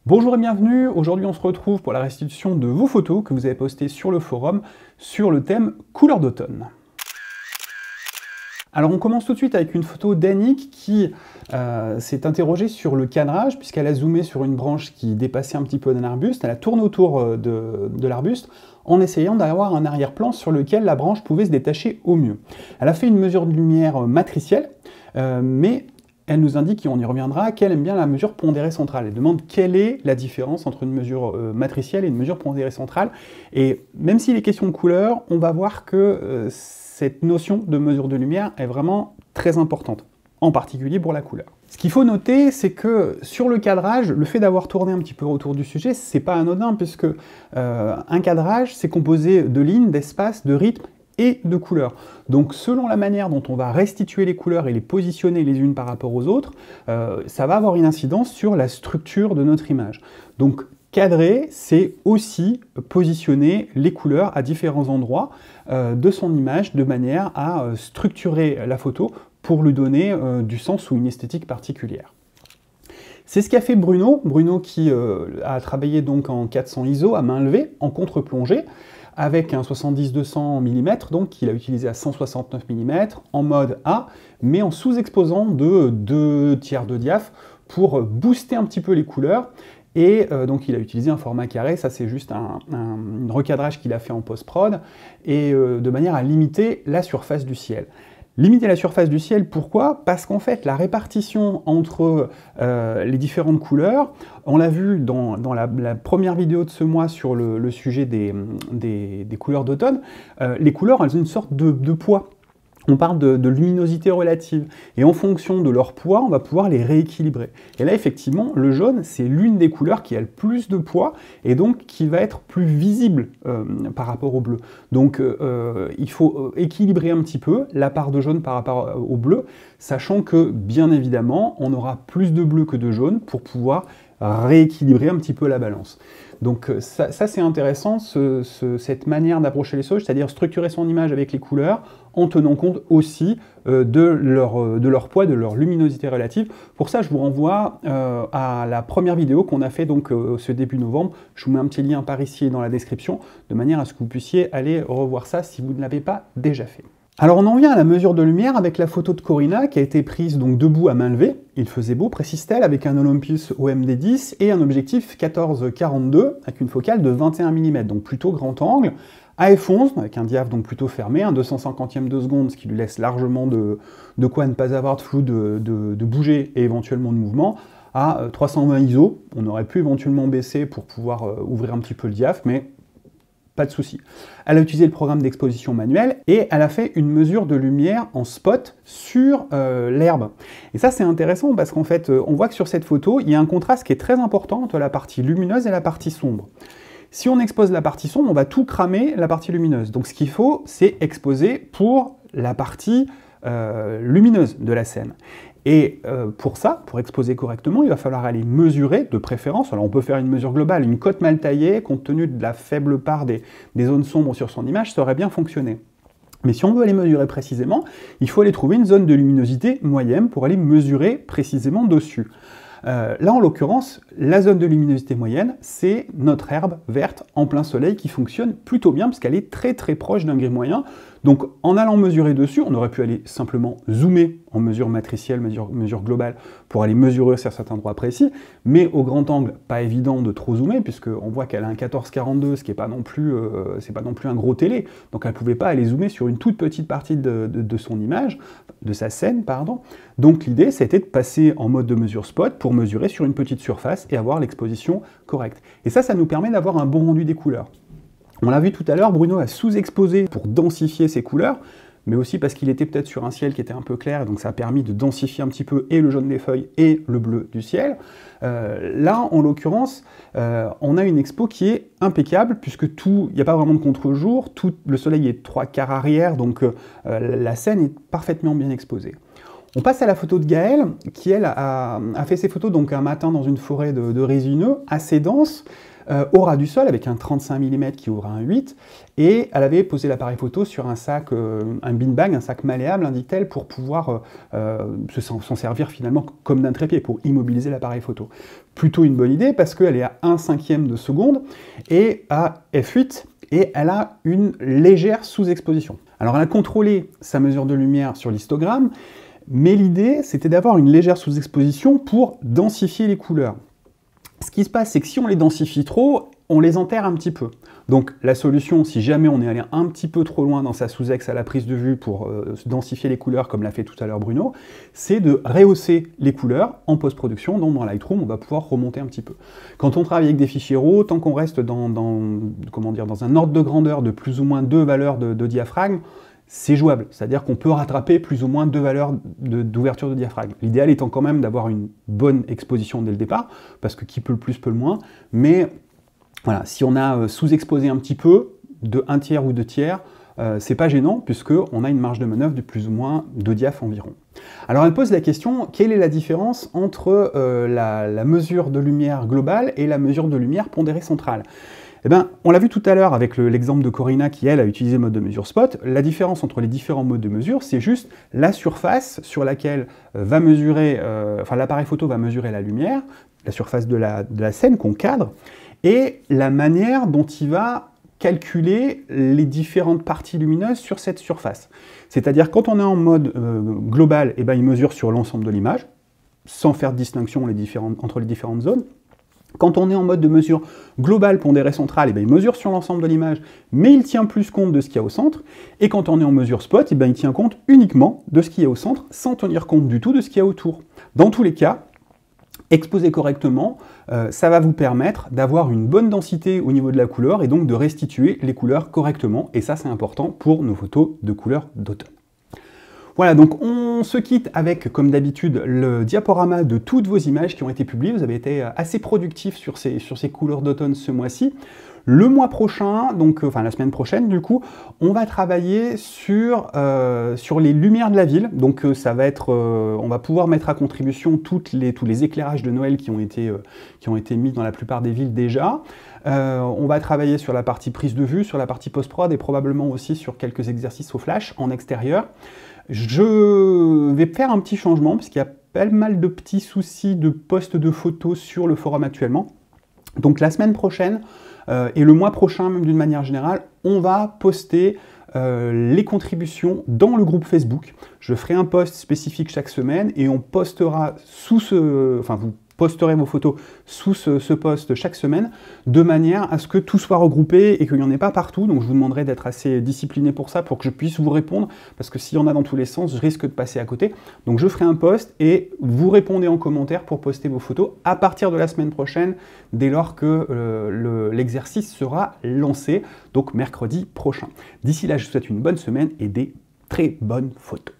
Bonjour et bienvenue, aujourd'hui on se retrouve pour la restitution de vos photos que vous avez postées sur le forum sur le thème couleur d'automne. Alors on commence tout de suite avec une photo d'Annick qui s'est interrogée sur le cadrage puisqu'elle a zoomé sur une branche qui dépassait un petit peu d'un arbuste, elle a tourné autour de l'arbuste en essayant d'avoir un arrière-plan sur lequel la branche pouvait se détacher au mieux. Elle a fait une mesure de lumière matricielle, mais elle nous indique, et on y reviendra, qu'elle aime bien la mesure pondérée centrale. Elle demande quelle est la différence entre une mesure matricielle et une mesure pondérée centrale. Et même s'il est question de couleur, on va voir que cette notion de mesure de lumière est vraiment très importante, en particulier pour la couleur. Ce qu'il faut noter, c'est que sur le cadrage, le fait d'avoir tourné un petit peu autour du sujet, c'est pas anodin, puisque un cadrage, c'est composé de lignes, d'espaces, de rythmes, et de couleurs. Donc selon la manière dont on va restituer les couleurs et les positionner les unes par rapport aux autres, ça va avoir une incidence sur la structure de notre image. Donc cadrer, c'est aussi positionner les couleurs à différents endroits de son image de manière à structurer la photo pour lui donner du sens ou une esthétique particulière. C'est ce qu'a fait Bruno qui a travaillé donc en 400 ISO à main levée, en contre-plongée, avec un 70-200 mm, donc qu'il a utilisé à 169 mm, en mode A, mais en sous-exposant de 2 tiers de diaph pour booster un petit peu les couleurs. Et donc il a utilisé un format carré, ça c'est juste un recadrage qu'il a fait en post-prod, et de manière à limiter la surface du ciel. Limiter la surface du ciel, pourquoi? Parce qu'en fait, la répartition entre les différentes couleurs, on l'a vu dans la première vidéo de ce mois sur le sujet des couleurs d'automne, les couleurs, elles ont une sorte de poids. On parle de luminosité relative, et en fonction de leur poids, on va pouvoir les rééquilibrer. Et là, effectivement, le jaune, c'est l'une des couleurs qui a le plus de poids, et donc qui va être plus visible par rapport au bleu. Donc, il faut équilibrer un petit peu la part de jaune par rapport au bleu, sachant que, bien évidemment, on aura plus de bleu que de jaune pour pouvoir rééquilibrer un petit peu la balance. Donc ça c'est intéressant, cette manière d'approcher les choses, c'est-à-dire structurer son image avec les couleurs en tenant compte aussi de leur poids, de leur luminosité relative. Pour ça, je vous renvoie à la première vidéo qu'on a fait donc ce début novembre. Je vous mets un petit lien par ici dans la description, de manière à ce que vous puissiez aller revoir ça si vous ne l'avez pas déjà fait. Alors on en vient à la mesure de lumière avec la photo de Corinna qui a été prise donc debout à main levée, il faisait beau, précise-t-elle, avec un Olympus OMD10 et un objectif 14-42 avec une focale de 21 mm, donc plutôt grand angle, à f11 avec un diaph donc plutôt fermé, un 250e de seconde, ce qui lui laisse largement de quoi ne pas avoir de flou de bouger et éventuellement de mouvement, à 320 ISO, on aurait pu éventuellement baisser pour pouvoir ouvrir un petit peu le diaph, mais pas de souci. Elle a utilisé le programme d'exposition manuelle et elle a fait une mesure de lumière en spot sur l'herbe. Et ça c'est intéressant parce qu'en fait on voit que sur cette photo il y a un contraste qui est très important entre la partie lumineuse et la partie sombre. Si on expose la partie sombre, on va tout cramer la partie lumineuse. Donc ce qu'il faut, c'est exposer pour la partie lumineuse de la scène. Et pour ça, pour exposer correctement, il va falloir aller mesurer, de préférence, alors on peut faire une mesure globale, une cote mal taillée, compte tenu de la faible part des zones sombres sur son image, ça aurait bien fonctionné. Mais si on veut aller mesurer précisément, il faut aller trouver une zone de luminosité moyenne pour aller mesurer précisément dessus. Là, en l'occurrence, la zone de luminosité moyenne, c'est notre herbe verte en plein soleil qui fonctionne plutôt bien parce qu'elle est très très proche d'un gris moyen. Donc en allant mesurer dessus, on aurait pu aller simplement zoomer en mesure matricielle, mesure globale, pour aller mesurer sur certains endroits précis, mais au grand angle, pas évident de trop zoomer, puisqu'on voit qu'elle a un 14-42, ce qui n'est pas non plus, c'est pas non plus un gros télé, donc elle ne pouvait pas aller zoomer sur une toute petite partie de son image, de sa scène, pardon. Donc l'idée, c'était de passer en mode de mesure spot pour mesurer sur une petite surface et avoir l'exposition correcte. Et ça nous permet d'avoir un bon rendu des couleurs. On l'a vu tout à l'heure, Bruno a sous-exposé pour densifier ses couleurs, mais aussi parce qu'il était peut-être sur un ciel qui était un peu clair, donc ça a permis de densifier un petit peu et le jaune des feuilles et le bleu du ciel. Là, en l'occurrence, on a une expo qui est impeccable, puisque il n'y a pas vraiment de contre-jour, le soleil est 3/4 arrière, donc la scène est parfaitement bien exposée. On passe à la photo de Gaëlle, qui elle a fait ses photos donc un matin dans une forêt de résineux assez dense, au ras du sol, avec un 35 mm qui ouvre un 8, et elle avait posé l'appareil photo sur un sac, un beanbag, un sac malléable, indique-t-elle, pour pouvoir s'en servir finalement comme d'un trépied, pour immobiliser l'appareil photo. Plutôt une bonne idée, parce qu'elle est à 1/5 de seconde, et à f8, et elle a une légère sous-exposition. Alors elle a contrôlé sa mesure de lumière sur l'histogramme, mais l'idée, c'était d'avoir une légère sous-exposition pour densifier les couleurs. Ce qui se passe, c'est que si on les densifie trop, on les enterre un petit peu. Donc la solution, si jamais on est allé un petit peu trop loin dans sa sous-ex à la prise de vue pour densifier les couleurs, comme l'a fait tout à l'heure Bruno, c'est de rehausser les couleurs en post-production. Donc dans Lightroom, on va pouvoir remonter un petit peu. Quand on travaille avec des fichiers RAW, tant qu'on reste dans un ordre de grandeur de plus ou moins 2 valeurs de diaphragme, c'est jouable, c'est-à-dire qu'on peut rattraper plus ou moins 2 valeurs d'ouverture de diaphragme. L'idéal étant quand même d'avoir une bonne exposition dès le départ, parce que qui peut le plus peut le moins, mais voilà, si on a sous-exposé un petit peu, de 1/3 ou 2/3, c'est pas gênant, puisqu'on a une marge de manœuvre de plus ou moins 2 diaph environ. Alors elle pose la question, quelle est la différence entre la mesure de lumière globale et la mesure de lumière pondérée centrale? Eh bien, on l'a vu tout à l'heure avec l'exemple de Corinna qui, elle, a utilisé le mode de mesure spot. La différence entre les différents modes de mesure, c'est juste la surface sur laquelle va mesurer, l'appareil photo va mesurer la lumière, la surface de la scène qu'on cadre, et la manière dont il va calculer les différentes parties lumineuses sur cette surface. C'est-à-dire, quand on est en mode global, eh ben, il mesure sur l'ensemble de l'image, sans faire de distinction entre les différentes zones. Quand on est en mode de mesure globale pondérée centrale, eh bien, il mesure sur l'ensemble de l'image, mais il tient plus compte de ce qu'il y a au centre. Et quand on est en mesure spot, eh bien, il tient compte uniquement de ce qu'il y a au centre, sans tenir compte du tout de ce qu'il y a autour. Dans tous les cas, exposer correctement, ça va vous permettre d'avoir une bonne densité au niveau de la couleur et donc de restituer les couleurs correctement. Et ça, c'est important pour nos photos de couleur d'automne. Voilà, donc on se quitte avec, comme d'habitude, le diaporama de toutes vos images qui ont été publiées. Vous avez été assez productifs sur ces couleurs d'automne ce mois-ci. Le mois prochain, donc, enfin la semaine prochaine du coup, on va travailler sur les lumières de la ville. Donc ça va être, on va pouvoir mettre à contribution tous les éclairages de Noël qui ont été mis dans la plupart des villes déjà. On va travailler sur la partie prise de vue, sur la partie post-prod et probablement aussi sur quelques exercices au flash en extérieur. Je vais faire un petit changement parce qu'il y a pas mal de petits soucis de poste de photos sur le forum actuellement. Donc la semaine prochaine et le mois prochain, même d'une manière générale, on va poster les contributions dans le groupe Facebook. Je ferai un post spécifique chaque semaine et on postera sous vous posterez vos photos sous ce post chaque semaine, de manière à ce que tout soit regroupé et qu'il n'y en ait pas partout. Donc je vous demanderai d'être assez discipliné pour ça, pour que je puisse vous répondre, parce que s'il y en a dans tous les sens, je risque de passer à côté. Donc je ferai un post et vous répondez en commentaire pour poster vos photos à partir de la semaine prochaine, dès lors que l'exercice sera lancé, donc mercredi prochain. D'ici là, je vous souhaite une bonne semaine et des très bonnes photos.